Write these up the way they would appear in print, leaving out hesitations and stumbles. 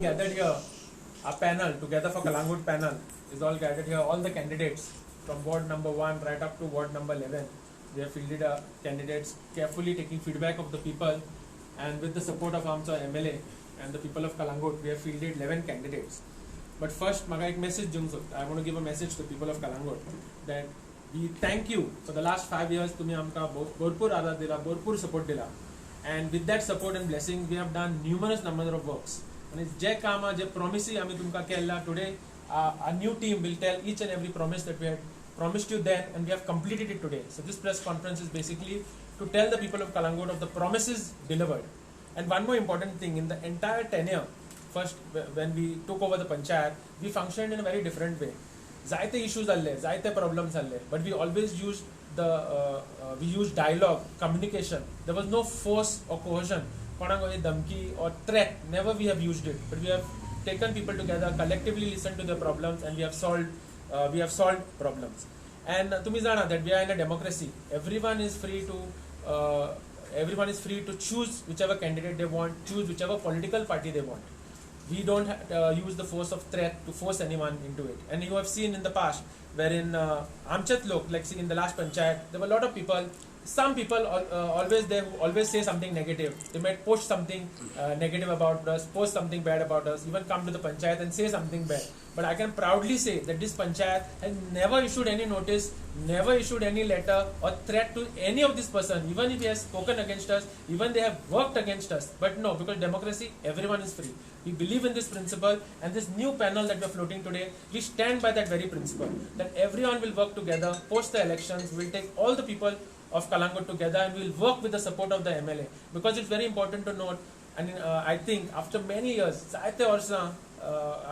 Gathered here, a panel together for Calangute panel is all gathered here. All the candidates from ward number 1 right up to ward number 11. We have fielded candidates carefully taking feedback of the people, and with the support of our MLA and the people of Calangute, we have fielded 11 candidates. But first, I want to give a message to the people of Calangute that we thank you for the last 5 years. तुम्ही आमका भरपूर आधार दिला, भरपूर support दिला, and with that support and blessing, we have done numerous number of works. And जे काम जे promises आम्ही तुमका केला, today a new team will tell each and every promise that we had promised you then, and we have completed it today. So this press conference is basically to tell the people of Calangute of the promises delivered. And one more important thing, in the entire tenure, first when we took over the panchayat, we functioned in a very different way. Zaite issues alle, zaite problems alle, but we always used we used dialogue, communication. There was no force or coercion, dhamki or threat. Never we have used it, but we have taken people together, collectively listened to their problems, and we have solved problems. And tumi jana that we are in a democracy. Everyone is free to choose whichever candidate they want, choose whichever political party they want. We don't use the force of threat to force anyone into it. And you have seen in the past, wherein Amchat Lok, like in the last panchayat, there were a lot of people. Some people always say something negative. They might post something negative about us, post something bad about us, even come to the panchayat and say something bad. But I can proudly say that this panchayat has never issued any notice, never issued any letter or threat to any of this person, even if he has spoken against us, even they have worked against us. But no, because democracy, everyone is free. We believe in this principle, and this new panel that we are floating today, we stand by that very principle, that everyone will work together post the elections. We will take all the people of Calangute together, and we will work with the support of the MLA, because it's very important to note. And I think after many years, I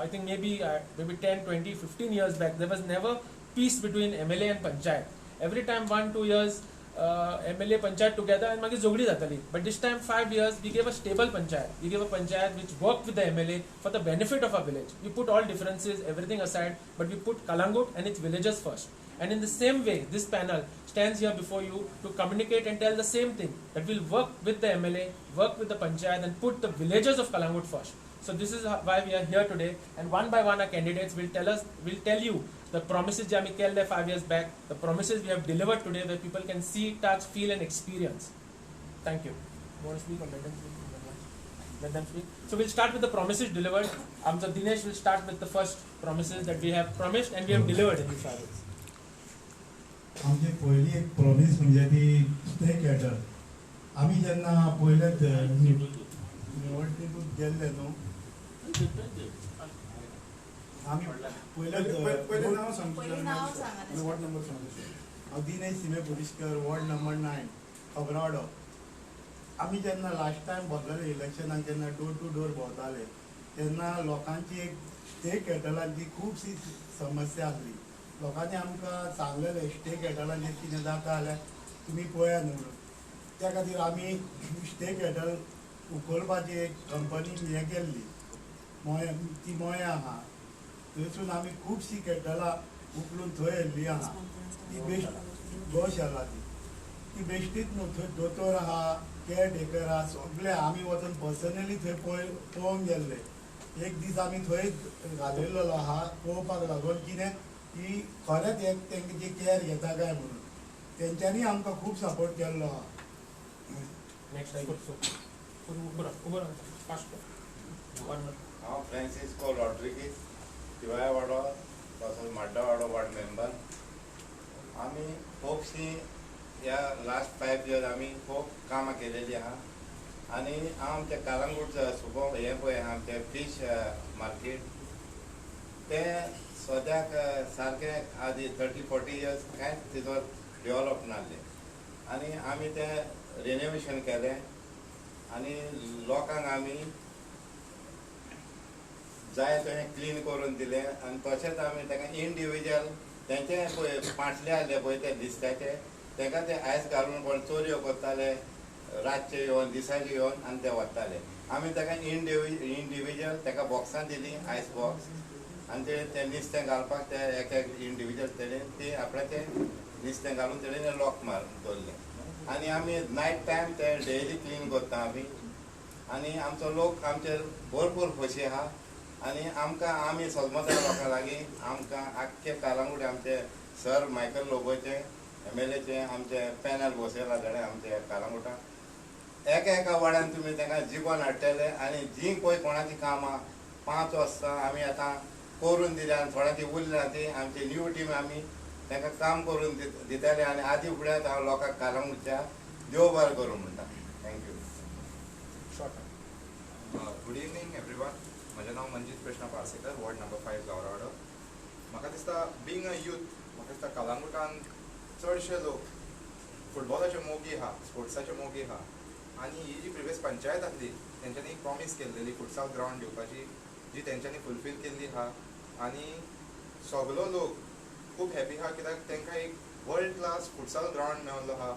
think maybe 10, 20, 15 years back, there was never peace between MLA and panchayat. Every time 1-2 years, MLA panchayat together and magi jogdi jatali. But this time 5 years, we gave a stable panchayat. We gave a panchayat which worked with the MLA for the benefit of our village. We put all differences, everything aside, but we put Calangute and its villagers first. And in the same way, this panel stands here before you to communicate and tell the same thing, that we'll work with the MLA, work with the panchayat, and put the villagers of Calangute first. So this is why we are here today, and one by one our candidates will tell you the promises Jami Kelle 5 years back, the promises we have delivered today, where people can see, touch, feel, and experience. Thank you. You want to speak or let them speak? Let them speak. So we'll start with the promises delivered. So Dinesh will start with the first promises that we have promised and we have delivered in these 5 years. आमची पहिली एक promise म्हणजे ती stake कॅटर. आम्ही जेन्ना पयलेच निवडणुकीत गेल्ले न्हू, आम्ही पहिले नाव सांगतो. वॉर्ड नंबर सांगतो. हांव दिनेश सिमे पुलिसकर, वॉर्ड नंबर 9, खबराडो. आम्ही जेन्ना लास्ट टायम भरलेले इलेक्शनाक, जेन्ना डोर टू डोर भोंवताले, तेन्ना लोकांची एक स्टेक कॅटलांची खूबशी समस्या आसली. लोकांनी आमकां सांगलेलें स्टेक कॅटलांचेर कितें जाता जाल्यार तुमी पळयात म्हणून. त्या खातीर आमी स्टेक कॅटल उखलपाची एक कंपनी हें केल्ली, ती मोया आहा. थंयसून आमी खुबशीं कॅटलां उखलून थंय व्हेल्ली आहा. ती बेस्ट गौशाला ती बेश्टीच न्हू, थंय दोतोर आहा, केअरटेकर आहा, सगळे आमी वचून पर्सनली थंय पळोवंक गेल्ले. एक दीस आमी थंय घालयल्लो आहा पळोवपाक लागून कितें की खरेंच एक तेंची केअर घेता काय म्हणून. तेंच्यांनी आमकां खूब सपोर्ट केल्लो आहा. हांव फ्रांसिस्को रॉड्रिगीस, शिवाय वाडो तसोच माड्डा वाडो वॉर्ड मेंबर. आमी खुबशीं ह्या लास्ट 5 years आमी खूब कामां केलेलीं आहा. आनी हांव आमच्या कालांगूट सुको हें पळय आमचें फीश मार्केट, तें सद्याक सारकें आदी 30-40 years कांयच तिजो डेवलप नासलें. आनी आमी तें रिनोवेशन केलें आनी लोकांक आमी जाय थंय क्लीन करून दिलें. आनी तशेंच आमी ताका इंडिविज्युअल तेंचे पळय पाटले आसले पळय ते दिसत्याचे, ताका ते आयस घालून कोण चोरयो करताले, रातचे येवन दिसाचे येवन आनी ते व्हरताले. आमी ताका इंडिविज्युअल ताका बॉक्सां दिलीं, आयस बॉक्स, आनी ते नुस्तें घालपाक ते एक इंडिविज्युअल तेणें ते आपणाचें नुस्तें घालून तेणें लॉक मारून दवरलें. आनी आमी नायट टायम ते डेली क्लीन करता आमी. आनी आमचो लोक आमचेर भरपूर खोशी आहा आनी आमकां आमी सलमत लोकां लागीं आमकां आख्खे कालांगूट आमचे सर मायकल लोबोचे MLA चे आमचे पॅनल बसयला ताणें आमचे कालांगुटाक एका वाड्यान तुमी तांकां जिखोन हाडटले आनी जीं पळय कोणाची कामां 5 वर्सां आमी आतां करून दिल्या आनी थोड्यां ती उरल्या ती आमची न्यू टीम आमी तांकां काम करून दिताले आनी आदी फुडें हांव लोकांक कालांगुटच्या देव बरें करूं म्हणटा. थँक्यू. Good evening everyone. म्हजें नांव मंजीत कृष्ण पार्सेकर, वॉर्ड नंबर 5 गावरावाडो. म्हाका दिसता बींग अ यूथ म्हाका दिसता कालांगुटान चडशे लोक फुटबॉलाचे मोगी आहा, स्पोर्ट्साचे मोगी आहा आनी ही जी प्रिवियस पंचायत आसली तेंच्यांनी प्रॉमीस केल्लेली फुटसाल ग्रावंड दिवपाची जी तेंच्यांनी फुलफील केल्ली आहा आनी सगलो लोक खूब हॅपी आहा कित्याक तांकां एक वर्ल्ड क्लास फुटसाल ग्रावंड मेळिल्लो आहा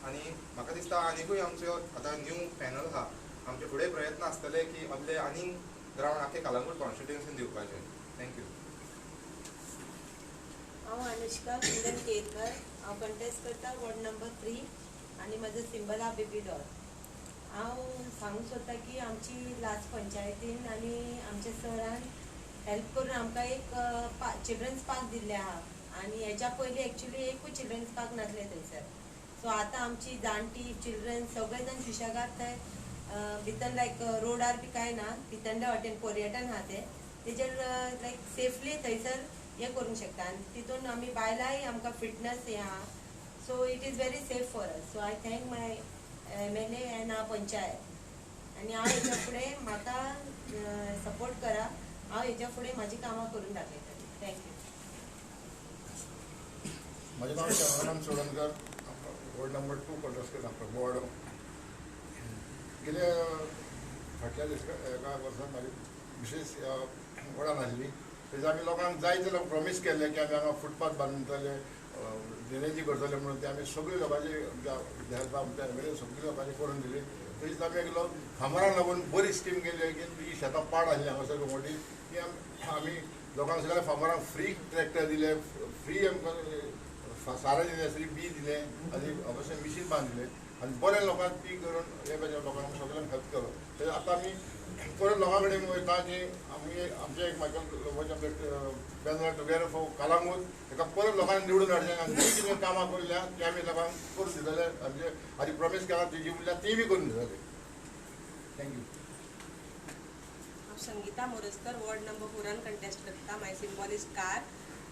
आनी म्हाका दिसता आनिकूय आमचो आतां न्यू पॅनल आहा आमचे फुडें प्रयत्न आसतले की असले आनीक ग्रावंड आख्खे कालांगूट कॉन्स्टिट्युएन्सीन दिवपाचे. थँक्यू. हांव अनुष्का सुंदर केरकर. हांव कंटेस्ट करता वॉर्ड नंबर 3 आनी म्हजो सिंबल हा बेबी डॉल. हांव सांगूंक सोदता की आमची लास्ट पंचायतीन आनी आमच्या सरान हेल्प करून आमकां एक चिल्ड्रन्स पार्क दिल्ले आहा आनी हेच्या पयलीं एक्चुली एकूय चिल्ड्रन्स पार्क नासले थंयसर. सो आतां आमची जाणटी चिल्ड्रन सगळे जाण सुशेगाद थंय भितर लायक रोडार बी कांय ना, भितंडे हॉटेल पर्यटन आहा तेजेर लायक सेफली थंयसर हे करूंक शकता आनी तितून आमी बायलांय आमकां फिटनस हे आहा. So it is very safe for us. So I thank my MLA and our panchayat आनी हांव हेच्या फुडें म्हाका सपोर्ट करा. हांव हेच्या फुडें म्हाजी कामां करून दाखयतलें. थँक्यू. म्हजें नांव शंकराम सोळंकर, वॉर्ड नंबर 2 कंटेस्ट करता वॉर्ड. गेल्या फाटल्या एका वर्सान म्हाजी विशेष वॉर्डान आसली तेजे आमी लोकांक जाय जाल्यार प्रॉमीस केल्ले की आमी हांगा फुटपाथ बांदतले, ड्रेनेजी करतले म्हणून ते आमी सगळी लोकांची आमच्या MLA सगळी लोकांची करून दिली. तशेंच आमी एक फार्मरांक लागून बरी स्कीम केली की जी शेतां पाड आसली हांगासर मोठी ती आमी लोकांक सगळ्या फार्मरांक फ्री ट्रॅक्टर दिले, फ्री आमकां सारें दिलें, फ्री बी दिलें आनी अशें मिशीन बांदिलें आनी बरें लोकांक पीक करून हे पाहिजे लोकांक सगळ्यांक हेल्प केलो. तर आतां आमी परत लोकां कडेन वयता की आमी आमचे एक मायकल लोबोचे बॅनर टुगेदर फॉर कालांगूट हेका परत लोकांनी निवडून हाडचें आनी जी कितें कामां केल्ल्या ती आमी लोकांक करून दितले. म्हणजे आदी प्रॉमीस केला ती जी उरल्या ती बी करून दितले. थँक्यू. हांव Sangeeta Morajkar, ward number 4 contest करता. My symbol is car.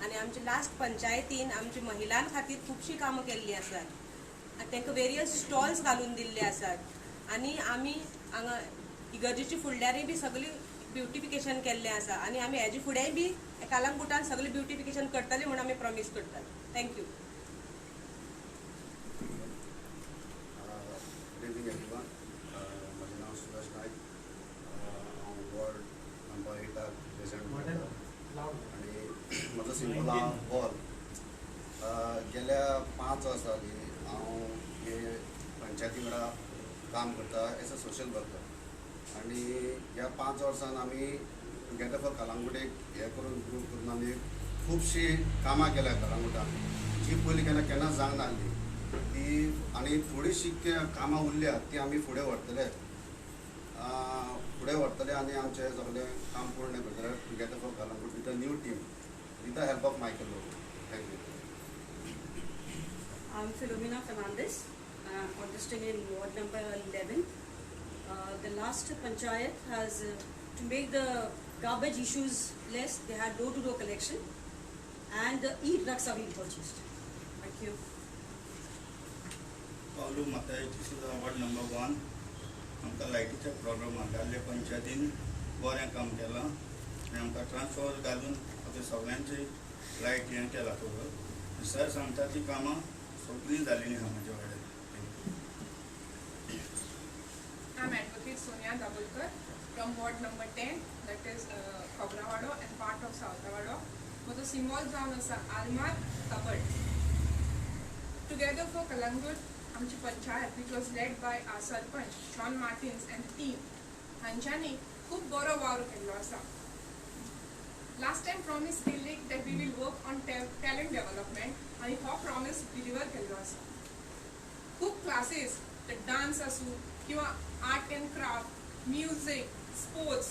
आनी आमच्या लास्ट पंचायतीन आमच्या महिलां खातीर खुबशीं कामां केल्लीं आसात. तांकां वेरियस स्टॉल्स घालून दिल्ले आसात आनी आमी हांगा इगर्जेची फुडल्यारय बी सगळी ब्युटिफिकेशन केल्लें आसा आनी आमी हेजे फुडेंय बी कालांगुटान सगळें ब्युटिफिकेशन करतले म्हणून आमी प्रॉमीस करतात. थँक्यू. Good evening everyone. म्हजें नांव सुरेश नायक. हांव वॉर्ड नंबर 8 प्रेसिडेंट आनी म्हजो सिंबल हा बॉल. गेल्या 5 वर्सांनी हांव हे पंचायती वांगडा काम करता एज अ सोशल वर्कर आनी ह्या 5 वर्सान आमी टुगेदर फॉर कालांगूट एक हे करून ग्रूप करून आमी खुबशीं कामां केल्या कालांगुटान जी पयलीं केन्ना जावंक नासली ती आनी थोडीशीं कामां उरल्या ती आमी फुडें व्हरतले आनी आमचें सगळें काम पूर्ण करतले together for Calangute with a new team with the help of Michael Lobo. Thank you. I'm Philomena Fernandez, contesting in ward number 11. The last panchayat has, to make the garbage issues less, they had door-to-door collection and the e-trucks are being purchased. Thank you. पावलू माताची सुद्दां ward number 1 आमकां लायटीचे problem आहा. जाल्ले पंचायतीन बरें काम केलां आनी आमकां ट्रान्सफॉर्मर घालून आतां सगळ्यांची लायट हें केला सगळं. सर सांगता ती कामां सगळीं जाल्लीं आहा म्हाज्या वाड्यार. I'm Advocate Sonia Dabulkar from ward number 10, that is Khobrawado and part of Sautawado. म्हजो सिंबल जावन आसा आलमार कबड. Together for Calangute, आमची panchayat which was led by our sarpanch John Martins and team हांच्यांनी खूब बरो वावर केल्लो आसा. Last time promise केल्ली that we will work on talent development आनी हो promise deliver केल्लो आसा. खूब क्लासेस डान्स आसूं किंवा art end craft music, sports,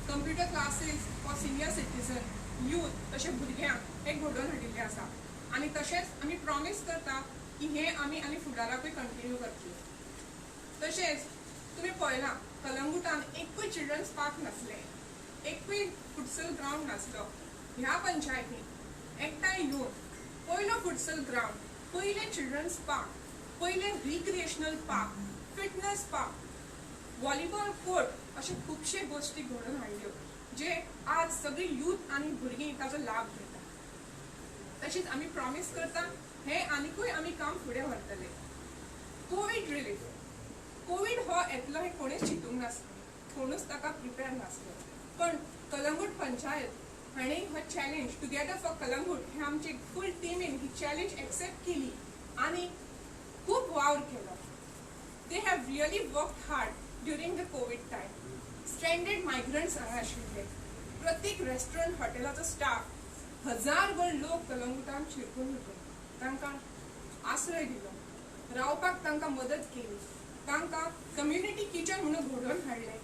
computer classes for senior citizen, youth तशे भुरग्यांक हे घडोवन हाडिल्ले आसा. आनी तशेंच आमी प्रॉमिस करता की हे आमी आनी फुडाराकूय कंटिन्यू करतले. तशेंच तुमी पळयलां कलंगुटान एकूय चिल्ड्रन्स पार्क नासले, एकूय फुटसल ग्राउंड नासलो. ह्या पंचायतीन एकठांय येवन पयलो फुटसल ग्राउंड, पयले चिल्ड्रन्स पार्क, पयले recreational park, fitness park, volleyball court अशे खुबशे गोश्टी घडोवन हाडल्यो जे आज सगळी यूथ आनी भुरगीं ताचो लाभ घेता. तशीच आमी प्रॉमिस करता हे आनीकूय आमी काम फुडें व्हरतले. कोवीड रिलीफ, कोवीड हो येतलो हे कोणीच चिंतूंक नासलो, कोणूच ताका प्रिपेर नासलो. पण कलंगूट पंचायत हांणी हो चॅलेंज टुगेदर फॉर कलंगूट हे आमची फूल टिमीन ही चॅलेंज एक्सेप्ट केली आनी खूब वावर केलो. They have really worked hard during the Covid time. Stranded migrants हांगा आशिल्ले. प्रत्येक रेस्टॉरंट हॉटेलाचो स्टाफ 1000 लोक कलंगुटान शिरकून उरले. तांकां आश्रय दिलो, रावपाक तांकां मदत केली, तांकां कम्युनिटी किचन म्हणून घडोवन हाडलें.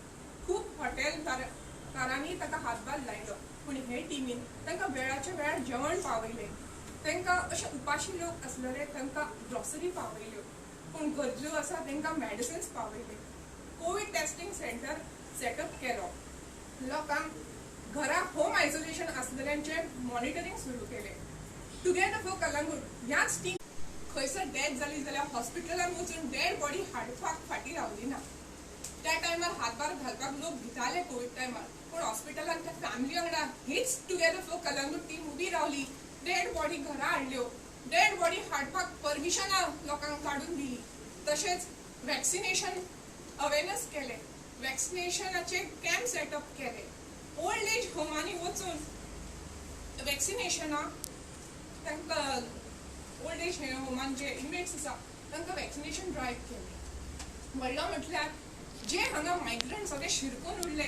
खूब हॉटेलकारांनी ताका हातभार लायलो, पूण हे टिमीन तांकां वेळाच्या वेळार जेवण पावयलें. तांकां अशे उपाशी लोक आसलेले तांकां ग्रॉसरी पावयल्यो, पूण गरजू आसा तांकां मेडिसिन्स पावयले. कोवीड टेस्टिंग सेंटर सेटअप केलो. लोकांक घरा होम आयसोलेशन आसलेल्यांचे मॉनिटरींग सुरू केलें. टुगेदर फॉर कलंगूट ह्याच टीम खंयसर डेथ जाली जाल्यार हॉस्पिटलान वचून डेड बॉडी हाडपाक फाटीं रावली ना. त्या टायमार हातभार घालपाक लोक भिताले कोवीड टायमार, पूण हॉस्पिटलान त्या फॅमिली वांगडा हीच टुगेदर फॉर कलंगूट टीम उबी रावली. डेड बॉडी घरा हाडल्यो, डेड बॉडी हाडपाक परमिशनां लोकांक काडून दिली. तशेंच वॅक्सिनेशन अवेरनेस केले, वॅक्सिनेशनाचे कॅम्प सेटअप केले. ओल्ड एज होमांनी वचून वॅक्सिनेशनां तांकां ओल्ड एज होमान जे इनमेट्स आसा तांकां वॅक्सिनेशन ड्रायव्ह केलें. व्हडलो म्हटल्यार जे हांगा मायग्रंट सगळे शिरकून उरले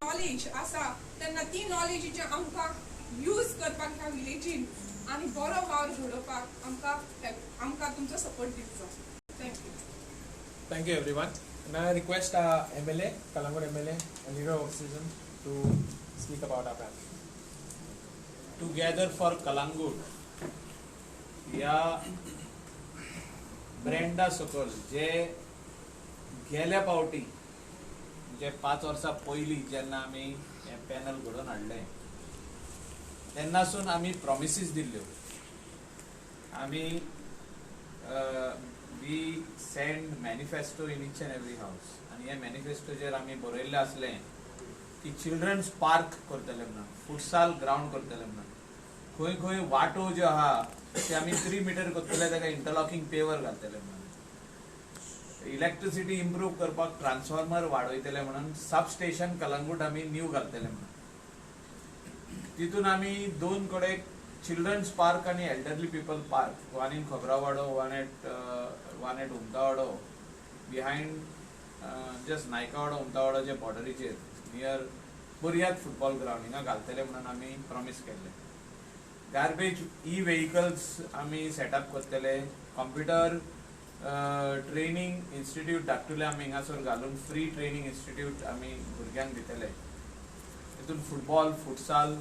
नॉलेज आसा तेन्ना ती नॉलेजीचे आमकां यूज करपाक ह्या विलेजीन आनी बरो वावर घडोवपाक आमकां तुमचो सपोर्ट दिवचो. Thank you. Thank you everyone. Now I request our MLA, Calangute MLA and leader of opposition to speak about our plan. Together for Calangute या ब्रँडा सकल जे गेल्या पावटी म्हणजे 5 वर्सां पयलीं जेन्ना आमी हे पॅनल घडोवन हाडलें तेन्नासून आमी प्रॉमिसीस दिल्ल्यो. आमी we send manifesto in each and every house आनी हे मॅनिफेस्टोचेर आमी बरयल्लें आसलें की चिल्ड्रन्स पार्क करतले म्हणून, फुटसाल ग्राउंड करतले म्हणून. खंय खंय वाटो ज्यो आहा ते आमी 3 मीटर करतले, ताका इंटरलॉकिंग पेवर घालतले म्हणून. इलेक्ट्रिसिटी इम्प्रूव करपाक ट्रान्सफॉर्मर वाडयतले म्हणून सब स्टेशन कलंगूट आमी न्यू घालतले म्हणून. तितून आमी 2 कडेन चिल्ड्रन्स पार्क आनी elderly people park, one in Khobrawaddo, one at Umtawaddo, behind just Naikawaddo Umtawaddo जे बॉर्डरीचेर नियर बुरयाद फुटबॉल ग्राउंड हिंगा घालतले म्हणून आमी प्रॉमिस केल्ले. गार्बेज ई व्हेकल्स आमी सेटअप करतले. कंप्युटर ट्रेनिंग इन्स्टिट्यूट धाकटुले आमी हिंगासर घालून फ्री ट्रेनिंग इन्स्टिट्यूट आमी भुरग्यांक दितले. तितून फुटबॉल, फुटसाल,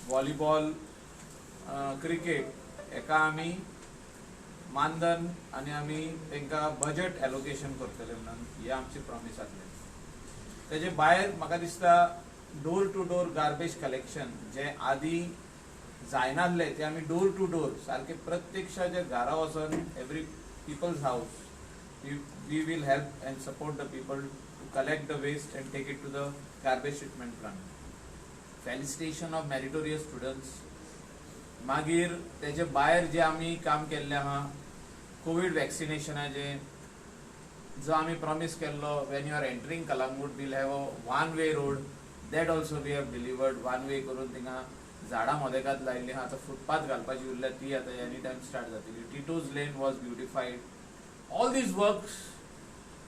व्हॉलीबॉल, क्रिकेट हेका आमी मानधन आनी आमी तांकां बजेट एलोकेशन करतले म्हणून ही आमची प्रॉमिस आसली. तेजे भायर म्हाका दिसता door to door garbage collection जे आदी जायनासले ते आमी डोर टू डोर सारखे प्रत्यक्षाच्या घरा वचून every people's house we will help and support the people to collect the waste and take it to the garbage treatment plant. Felicitation of meritorious students. मागीर तेजे भायर जे आमी काम केल्ले आहा कोविड वॅक्सिनेशनाचे जो आमी प्रॉमिस केल्लो when you are entering Calangute we'll have a one way road, that also we have delivered. one way करून थिंगा झाडां मदेकात लायिल्लीं आहा. आतां फुटपाथ घालपाची उरल्या ती आतां एनी टायम स्टार्ट जातली. Tito's lane was beautified. All these works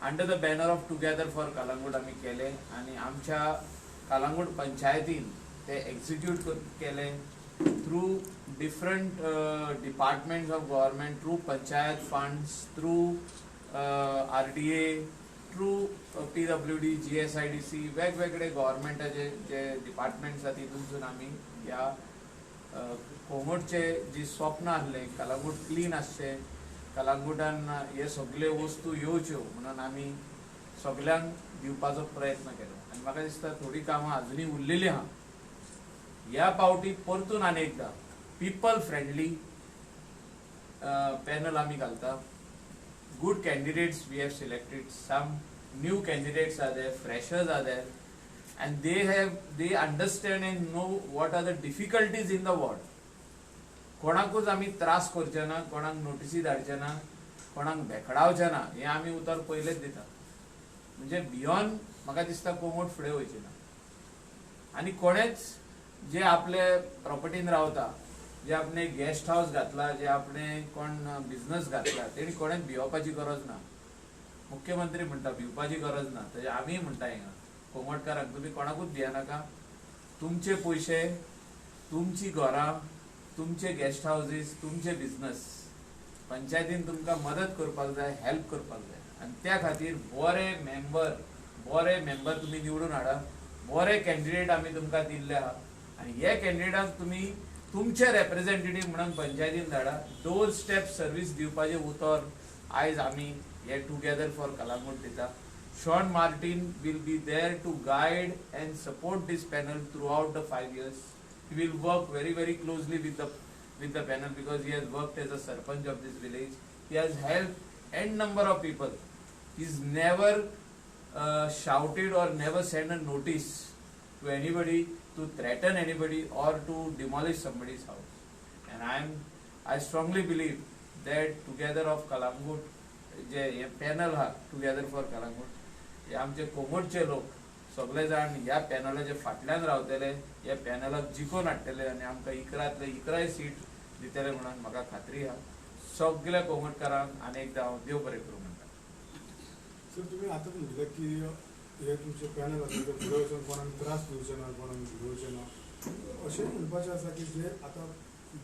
under the banner of together for Calangute आमी केले आनी आमच्या कलंगूट पंचायतीन ते एक्झिक्यूट केले through different departments of government, through panchayat funds, through RDA, through PWD, GSIDC वेगवेगळे गव्हर्नमेंटाचे जे डिपार्टमेंट्स आसा तितूनसून आमी ह्या कोंगुटचे जी स्वप्न आसले कलांगूट क्लीन आसचे, कलांगुटान हे सगळे वस्तू येवच्यो म्हणून आमी सगळ्यांक दिवपाचो प्रयत्न केलो. आनी म्हाका दिसता थोडी कामां अजुनूय उरलेली आहा. ह्या पावटी परतून आनी एकदा पीपल फ्रेंडली पॅनल आमी घालता. Good candidates we have selected. Some new candidates are there, freshers are there, and they understand and know what are the difficulties in the ward. कोणाकूच आमी त्रास करचे ना, कोणाक नोटिसी धाडचे ना, कोणाक भेकडावचे ना, हे आमी उतर पयलेच दिता. म्हणजे बियॉन्ड म्हाका दिसता कोंगुट फुडें वयचे ना. आनी कोणेच जे आपले प्रॉपर्टीन रावता, जे आपणे गेस्ट हाऊस घातला, जे आपणे कोण बिझनस घातला, तेणी कोणेच भिवपाची गरज ना. मुख्यमंत्री म्हणटा भिवपाची गरज ना, तशें आमी म्हणटा हिंगा कोंगटकारांक तुमी कोणाकूच भिया नाका. तुमचे पयशे, तुमची घरां, तुमचे गेस्ट हाऊसीस, तुमचे बिझनस पंचायतीन तुमकां मदत करपाक जाय, हेल्प करपाक जाय. आनी त्या खातीर बरे मेंबर तुमी निवडून हाडा. बरे कॅन्डिडेट आमी तुमकां दिल्ले आहा आनी हे कॅन्डिडेटाक तुमी तुमचे रेप्रेझेंटेटिव्ह म्हणून पंचायतीन धाडा. डोर स्टेप सर्व्हिस दिवपाचे उतर आयज आमी हे टुगेदर फॉर कलांगूट दिता. Shawn Martin will be there to guide and support this panel throughout the 5 years. He will work very closely with the panel because he has worked as a sarpanch of this village. He has helped n number of people. He's never shouted or never sent a notice to anybody to threaten anybody or to demolish somebody's house. And I strongly believe that together of Calangute, जे panel हा together for Calangute, हे आमचे कोंगुटचे लोक सगळे जाण ह्या पॅनलाच्या फाटल्यान रावतले, ह्या पॅनलाक जिखून हाडटले आनी आमकां इकराय सीट दितले म्हणून म्हाका खात्री आहा. सगळ्या कोंगुटकारांक आनी एकदा हांव देव बरें करूं म्हणटा. सर तुम्ही आताच म्हटलं की हे तुमचे पॅनल असेल तर फुडें वचून कोणाक त्रास दिवचे ना, कोणाक भिवचे ना, अशें म्हणपाचें आसा की जे आतां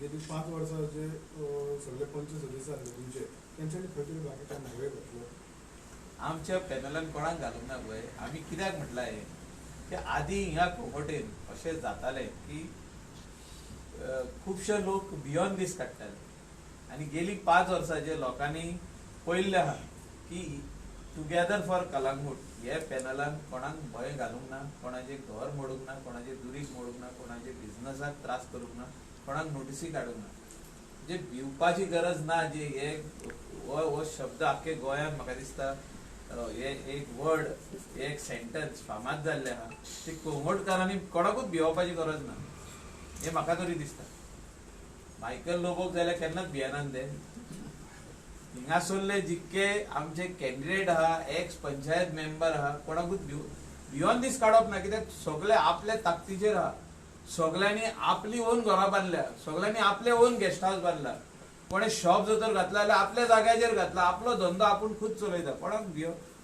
गेली 5 वर्सां जे सगळे पंच सदस्य आसले तुमचे, तेंच्यांनी खंय तरी बाकीच्या नवे घातलो. आमच्या पॅनलान कोणाक घालूंक ना पळय. आमी कित्याक म्हटलां हें की आदीं हिंगा कोंगुटेन अशें जातालें की खुबशे लोक बियॉन्ड दीस काडटाले आनी गेली 5 वर्सां जे लोकांनी पळयल्लें आहा की टुगेदर फॉर कलांगूट हे पॅनलान कोणाक भंय घालूंक ना, कोणाचें घर मोडूंक ना, कोणाचें दुरीग मोडूंक ना, कोणाचे बिझनसाक त्रास करूंक ना, कोणाक नोटिसी काडूंक ना. जे भिवपाची गरज ना, जे हे हो शब्द आख्खे गोंयांत म्हाका दिसता हे एक वर्ड, एक सेंटन्स फामाद जाल्ले आहा, ते कोंगुटकारांनी कोणाकूच भिवपाची गरज ना, हे म्हाका तरी दिसता. मायकल लोबोक जाल्यार केन्नाच भियेनान ते. हिंगासरले जितके आमचे कॅन्डिडेट आहा, एक्स पंचायत मेंबर आहा, कोणाकूच भियोन दीस काडप ना. कित्याक सगळे आपल्या ताकदीचेर आहा. सगळ्यांनी आपली ओन घरां बांदल्या, सगळ्यांनी आपले ओन गेस्ट हाऊस बांदला. कोणे शॉप जर घातला जाल्यार आपल्या जाग्याचेर घातला, आपलो धंदो आपूण खूद चलयता. कोणाक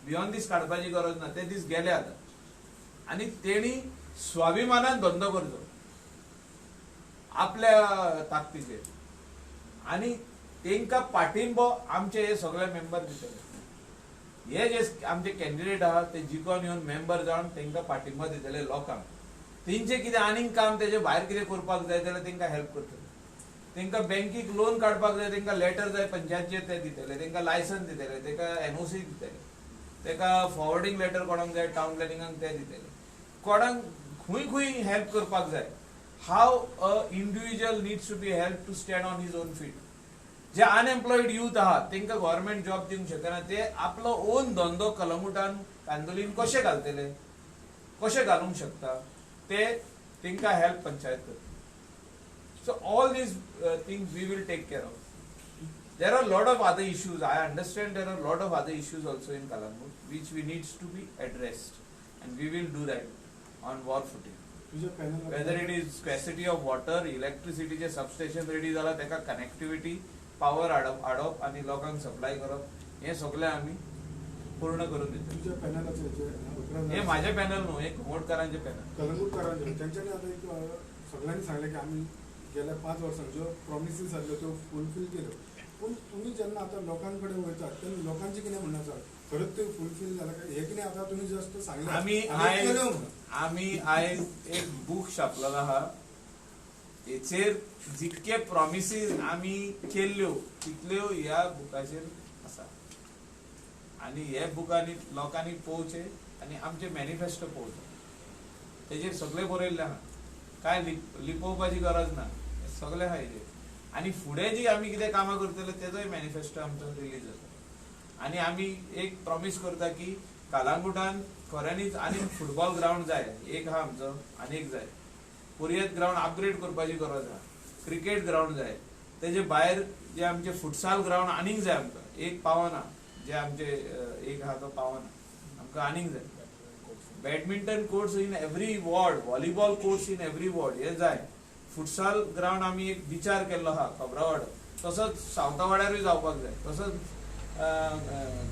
भियोन दीस काडपाची गरज ना. ते दीस गेले आतां आनी तेणी स्वाभिमानान धंदो करचो आपल्या ताकदीचेर आनी तेंकां पाठिंबो आमचे हे सगळे मेंबर दितले. हे जे आमचे कॅन्डिडेट आहा ते जिखून येवन मेंबर जावन तेंकां पाठिंबो दितले लोकांक. तेंचे कितें आनीक काम तेजे भायर कितें करपाक जाय जाल्यार तेंकां हेल्प करतले. तेंकां बँकीक लोन काडपाक जाय, तेंकां लेटर जाय पंचायतीचेर ते दितले, तेंकां लायसन्स दितले, तेंकां NOC दितले, तेंकां फॉरवर्डिंग लेटर कोणाक जाय टावन प्लॅनिंगाक ते दितले. कोणाक खंय हेल्प करपाक जाय, how a individual needs to be help to stand on his own feet. जे अनएम्प्लॉयड यूथ आहात तेंकां गव्हर्नमेंट जॉब दिवंक शकना, ते आपलो ओन धंदो कलंगुटान कांदोलीन कशे घालतले, कशे घालूंक शकता, ते तेंकां हेल्प पंचायत करता. So all these things we will take care of. There are a lot of other issues. I understand there are a lot of other issues also in Calangute which we needs to be addressed, and we will do that on war footing. Whether it is scarcity of water, electricity चे substation ready जाला, तेका connectivity, power adop आणि लोकांक supply करप, हे सगळे आम्ही पूर्ण करून दितो. हे माझे पॅनल न्हू, हे कोंगुटकारांचे पॅनल. कलंगूटकारांचे त्यांच्यानी आता एक सगळ्यांनी सांगले की आम्ही गेल्या 5 वर्सांत ज्यो प्रॉमिसीस आसल्यो त्यो फुलफील केल्यो. पूण तुमी जेन्ना आतां लोकांकडे वयतात तेन्ना लोकांचे कितें म्हणणें आसा खरंच ते फुलफिल झालं का? एक नाही, आता तुम्ही जास्त सांगितलं. आम्ही आयज एक बूक छापलेलो आहा. हेचेर जितके प्रॉमिसीस आम्ही केल्ल्यो तितल्यो ह्या बुकाचेर आसा. आणि हे बुकांनी लोकांनी पळोवचे आणि आमचे मॅनिफेस्टो पळोवचे. तेजेर सगळें बरयल्लें आहा. काय लिपोवपाची गरज ना, सगळें आहा हेजेर. आणि फुडें जी आमी कितें कामां करतले तेजोय मॅनिफेस्टो आमचो रिलीज जाता. आणि आमी एक प्रॉमिस करता की कालांगुटान खऱ्यांनीच आनी फुटबॉल ग्राउंड जाय. एक आहा आमचो, आनी एक जाय. कुरियत ग्राउंड अपग्रेड करपाची गरज आहा. क्रिकेट ग्राउंड जाय. तेजे भायर जे आमचे फुटसाल ग्राउंड आनीक जाय आमकां. एक पावना जे आमचे एक आहा तो पावना. आमकां आनीक जाय. Badminton courts in every ward, volleyball courts in every ward हे जाय. फुटसाल ग्राउंड आमी एक विचार केल्लो आहा खबरावाडो. तसोच सावथावाड्यारूय जावपाक जाय. तसोच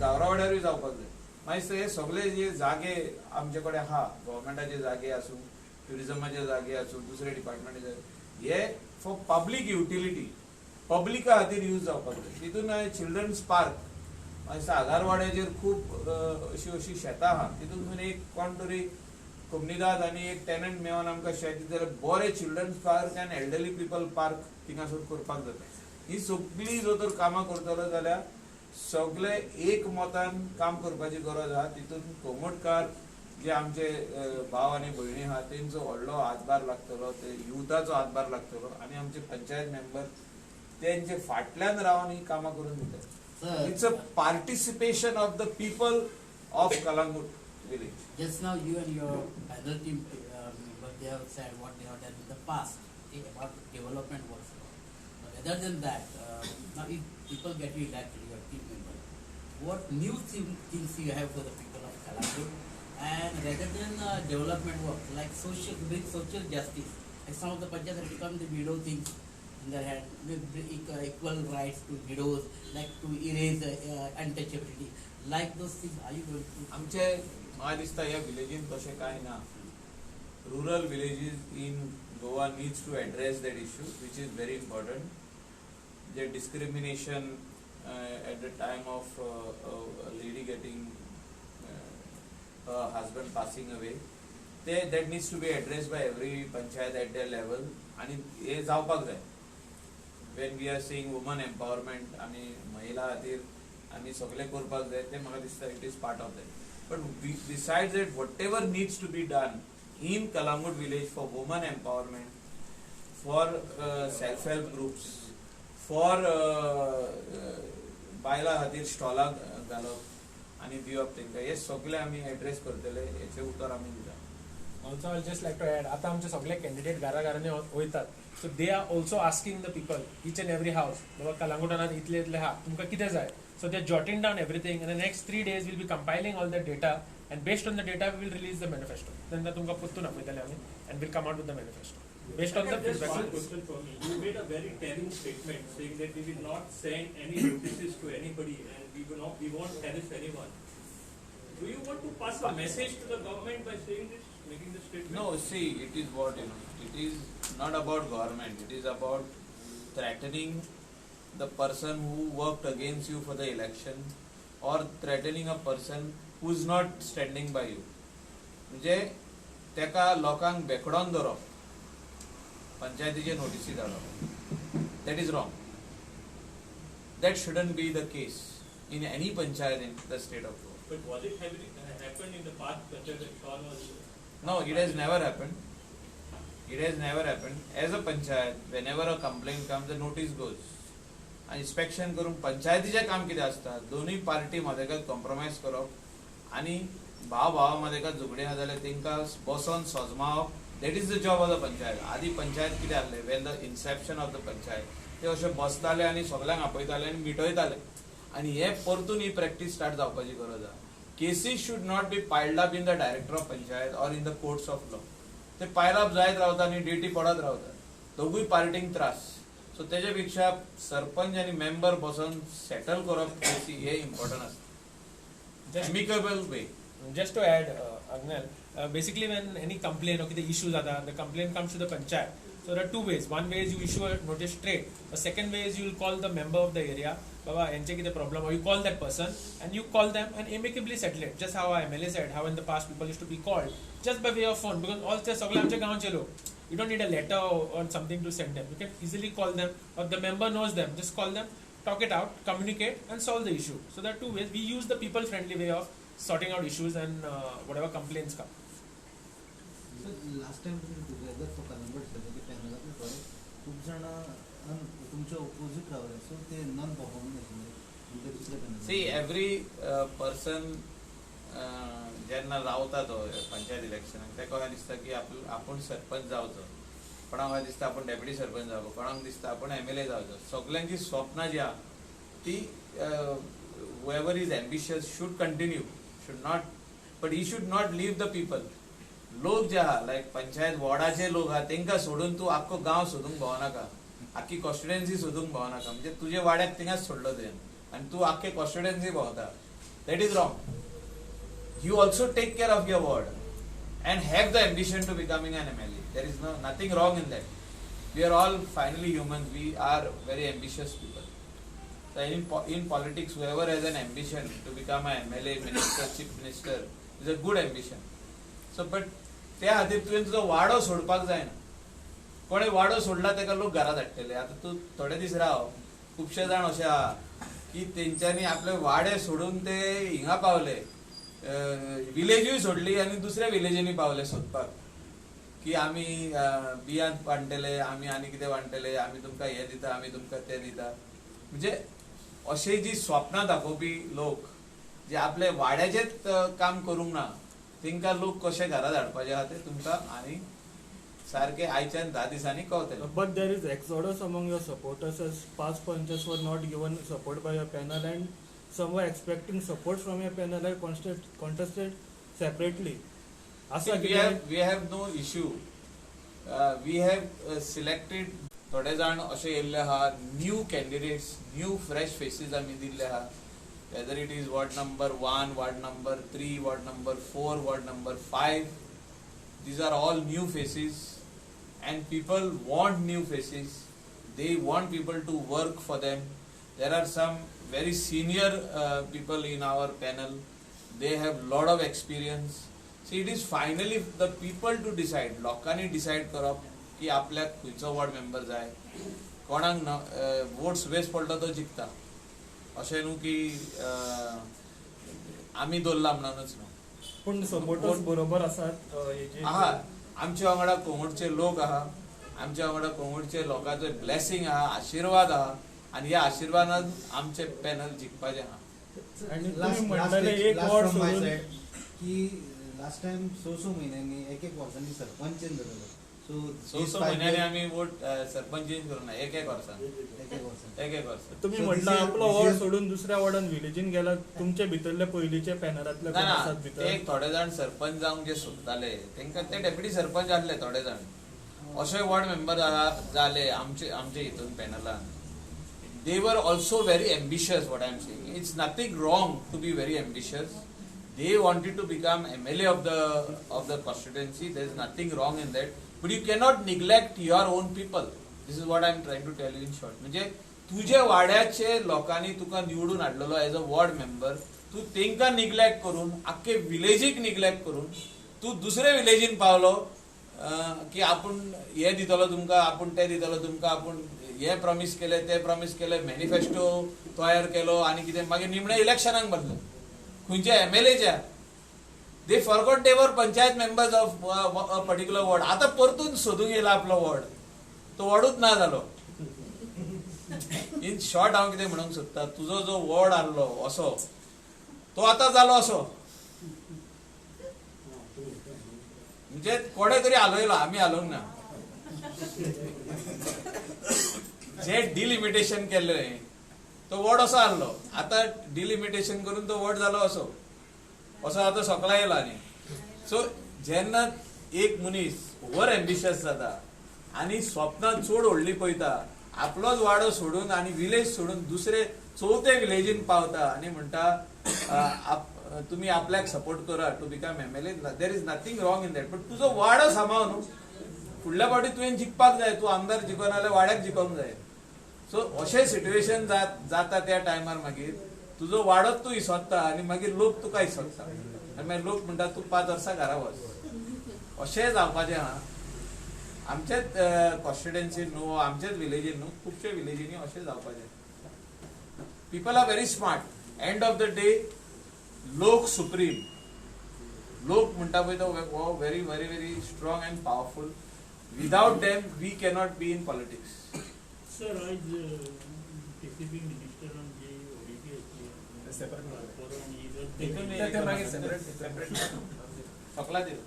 गावरावाड्यारूय जावपाक जाय. मागीर हे सगळे जे जागे आमचे कडेन आहा, गव्हर्मेंटाचे जागे आसूं, ट्युरिजमाचे जागे आसूं, दुसरे डिपार्टमेंटाचे जागे, हे फॉर पब्लीक युटिलिटी, पब्लिका खातीर यूज जावपाक जाय. तितून चिल्ड्रन्स पार्क, मागीर आगारवाड्याचेर खूब अशी शेतां आहा. तितून एक कोण तरी कोमनीदाद आनी एक टेनंट मेळोन आमकां शेत दिता जाल्यार बरे चिल्ड्रन्स पार्क आनी एल्डरली पीपल पार्क थिंगासर करपाक जाता. ही सगळीं जर तर कामां करतलो जाल्यार सगळे एक मतान काम करपाची गरज आहा. तितून कोमटकार जे आमचे भाव आनी भयणी आहा तेंचो व्हडलो हातभार लागतलो, ते युथाचो हातभार लागतलो आणि आमचे पंचायत मेंबर तेंचे फाटल्यान रावन ही कामां करून दितात. It's a participation of the people of Calangute village. Just now you and your other team member, they have said what they have done in the past about development works. But other than that, now if people get you elected, your team member, what new things you have for the people of Calangute? And rather than development work, like bring social justice, like some of the panchayats have become the widow things in their hand, with equal rights to widows, like to erase untouchability, like those things. Are you going to? आमचे म्हाका दिसता ह्या विलेजीन तशें कांय ना. Rural villages in Goa needs to address that issue which is very important. जे discrimination at the time of lady getting husband passing away, that needs to be addressed by every panchayat at their level. आणि हे जावपाक जाय. when we are saying woman empowerment आमी महिला खातीर आमी सगळे करपाक जाय, ते म्हाका दिसता it is part of that. But besides that, whatever needs to be done in Calangute village for women empowerment, for self-help groups, for बायलां खातीर स्टॉलां घालप आनी दिवप तेंकां, हे सगळे आमी एड्रेस करतले. हेचें उतर आमी दिता. Also, I'll just like to add, आता आमचे सगळे कॅन्डिडेट घराघरांनी वयतात. So they are also asking the people, each and every house, बाबा कलांगुटानात इतले इतले हा, तुमकां कितें जाय? So they're jotting down everything. In the next 3 days, we'll be compiling all that data, and based on the data, we will release the manifesto. Then तुमकां पुत्तून आपयतले आमी, and we'll come out with the manifesto based on the feedback. One question for me. You made a very telling statement saying that we will not send any notices to anybody, and we won't harass anyone. Do you want to pass a message to the government by saying this, making this statement? No, see, it is what, it is not about government. It is about threatening the person who worked against you for the election, or threatening a person who is not standing by you. म्हणजे तेका लोकांक बेकडोन धरप, पंचायतीचे नोटिसी धाडप, that is wrong. That shouldn't be the case in any panchayat in the state of Goa. But was it happened in the past? No, it has never happened. It has never happened. As a panchayat, whenever a complaint comes, the notice goes. And inspection करून पंचायतीचे काम कितें आसता, दोनूय party मदेकात compromise करप आनी भाव मदेकात झगडी आहा जाल्यार तेंकां बसोन सोजमावप. That is the job of the panchayat. आदी पंचायत कितें आसलें, when the inception of the panchayat, ते अशें बसताले आनी सगळ्यांक आपयताले आनी मिटयताले. आनी हे परतून ही प्रॅक्टीस स्टार्ट जावपाची गरज आहा. Cases should not be piled up in the director of panchayat or in the courts of law. ते पायल अप जायत रावता आनी डेटी पडत रावतात, दोगूय पार्टींक त्रास. सो तेजे पेक्षा सरपंच आनी मेंबर बसून सेटल करप केसी हे इम्पॉर्टंट आसता. Amicable way. Just to add, Agnel, basically when any complaint or the issue the complaint comes to the panchayat, So there are two ways. One way is you issue a notice straight. The second way is you will call the member of the area. Baba, enche kite problem, or you call that person and you call them and amicably settle it. Just how our MLA said, how in the past people used to be called just by way of phone, because all the sagle amche gaonche log. You don't need a letter or something to send them. You can easily call them, or the member knows them. Just call them, talk it out, communicate, and solve the issue. So there are two ways. We use the people-friendly way of sorting out issues and whatever complaints come. So last time together for Calangute panel, खूप जण तुमच्या opposite राहिले, so ते non performing म्हणजे दुसरे panel. See, every person जेन्ना रावता तो पंचायत इलेक्शनाक तेका अशें दिसता की आपूण सरपंच जावचो, कोणाक अशें दिसता आपूण डेप्युटी सरपंच जावचो, कोणाक दिसता आपूण MLA जावचो. सगळ्यांची स्वप्नां जी आहा ती whoever is ambitious should continue, should not, but he should not leave the people. लोक जे आहा लायक पंचायत वॉर्डाचे लोक आहा तेंका सोडून तूं आख्खो गांव सोदूंक भोंवनाका, आख्खी कॉन्स्टिट्युएन्सी सोदूंक भोंवनाका. म्हणजे तुजे वाड्याक थिंगाच सोडलो तुवें आनी तूं आख्खे कॉन्स्टिट्युएन्सी भोंवता. That is wrong. You also take care of your ward and have the ambition to becoming an MLA. There is nothing wrong in that. We are all finally humans. We are very ambitious people. So in politics, whoever has an ambition to become an MLA, minister, chief minister, is a good ambition. So, but त्या खातीर तुवें तुजो वाडो सोडपाक जायना. कोणें वाडो सोडला तेका लोक घरा धाडटले. आतां तूं थोडे दीस राव, खुबशे जाण अशे आहा की तेंच्यांनी आपले वाडे सोडून ते हिंगा पावले, विलेजूय सोडली आनी दुसऱ्या विलेजींनी पावले सोदपाक की आमी बियां वांटले, आमी आनी कितें वांटले, आमी तुमकां हें दिता, आमी तुमकां तें दिता. म्हणजे अशें जी स्वप्नां दाखोवपी लोक जे आपले वाड्याचेच काम करूंक ना, तेंकां लोक कशे घरा धाडपाचे आहा ते तुमकां आनी सारके आयच्यान 10 दिसांनी कळटलें. But there is exodus among your supporters as past punches were not given support by your panel and some were expecting support from your panel and contested separately. We have no issue. We have selected थोडे जाण अशे येयल्ले आहा, new candidates, new fresh faces आमी दिल्ले आहा. Whether it is ward number 1, ward number 3, ward number 4, ward number 5, these are all new faces and people want new faces. They want people to work for them. There are some very senior people in our panel. They have lot of experience. See, it is finally the people to decide. लोकांनी decide करप की आपल्याक खंयचो ward member जाय, कोणाक votes waste पडलो तो जिखता. अशें न्हू की आमी दवरला म्हणूनच न्हू. पूण सपोर्टर्स बरोबर आसात आहा. आमच्या वांगडा कोंगुटचे लोक आहा, आमच्या वांगडा कोंगुटचे लोकांचो ब्लेसिंग आहा, आशिर्वाद आहा आनी ह्या आशिर्वादान आमचे पॅनल जिखपाचें आहा. की लास्ट टाइम 6 महिन्यांनी एक वर्सांनी सरपंच चेंज जालो. सो महिन्यांनी आमी वोट सरपंच चेंज करूं ना, एक वर्सान. तुम्ही म्हटलं आपलो वॉर्ड सोडून दुसऱ्या वॉर्डान विलेजीन गेला, तुमचे भितरले पयलीचे पॅनरातले कोण आसात भितर? एक थोडे जाण सरपंच जावंक जे सोदताले तेंकां ते डेप्युटी सरपंच आसले थोडे जाण. अशे वॉर्ड मेंबर जाले आमचे हितून पॅनलान. They were also very ambitious, what I am saying. It's nothing wrong to be very ambitious. They wanted to become MLA of the constituency. There is nothing wrong in that. But you cannot neglect your own people. This is what I am trying to tell you in short. म्हणजे तुझे वाड्याचे लोकांनी तुका निवडून हाडलेलो as a ward member, तू तेंका neglect करून, आख्खे विलेजीक neglect करून तू दुसरे विलेजीन पावलो की आपूण हे दितलो तुमकां, आपूण ते दितलो तुमकां, आपूण हे प्रॉमिस केले, ते प्रॉमिस केले, मॅनिफेस्टो तयार केलो आनी कितें मागीर निमणे इलेक्शनाक बसले खंयच्या MLAच्या. They forgot they were panchayat members of a particular ward. आता परतून सोदूंक येयला आपलो वॉर्ड, तो वॉर्डूच ना जालो. इन शॉर्ट हांव कितें म्हणूंक सोदता, तुजो जो वॉर्ड आसलो असो तो आतां जालो असो. म्हणजे कोणे तरी हालयलो, आमी हालोवंक ना. जे डिलिमिटेशन केल्लें तो वॉर्ड असो आसलो, आतां डिलिमिटेशन करून तो वॉर्ड जालो असो आतां सगळा येयला न्ही. सो जेन्ना एक मनीस ओवर एम्बिशियस जाता आनी स्वप्नां चड व्हडली पळयता, आपलोच वाडो सोडून आनी विलेज सोडून दुसरे चवथे विलेजीन पावता आनी म्हणटा तुमी आपल्याक सपोर्ट करा to become MLA. There is nothing wrong in that. But तुजो वाडो सांबाळ न्हू. फुडल्या फावटी तुवें जिखपाक जाय, तूं आमदार जिखोन जाल्यार वाड्याक जिखोंक जाय. सो अशें सिट्युएशन जाता त्या टायमार मागीर तुजो वाडोच तूं इसोत्ता आनी मागीर लोक तुका इसोत्ता आनी मागीर लोक म्हणटा तूं 5 वर्सां घरा वच. अशें जावपाचें आहा. आमच्याच कॉन्स्टिट्युएन्सीन न्हू, आमच्याच विलेजीन न्हू, खुबशे विलेजींनी अशें जावपाचें. People are very smart. End of the day लोक सुप्रीम. लोक म्हणटा पळय तो very very very strong and powerful. Without them we cannot be in politics. Sir आज टीसीबी मिनिस्टर ऑन जे ओडीपी सकला देव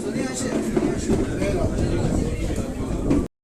सोनिया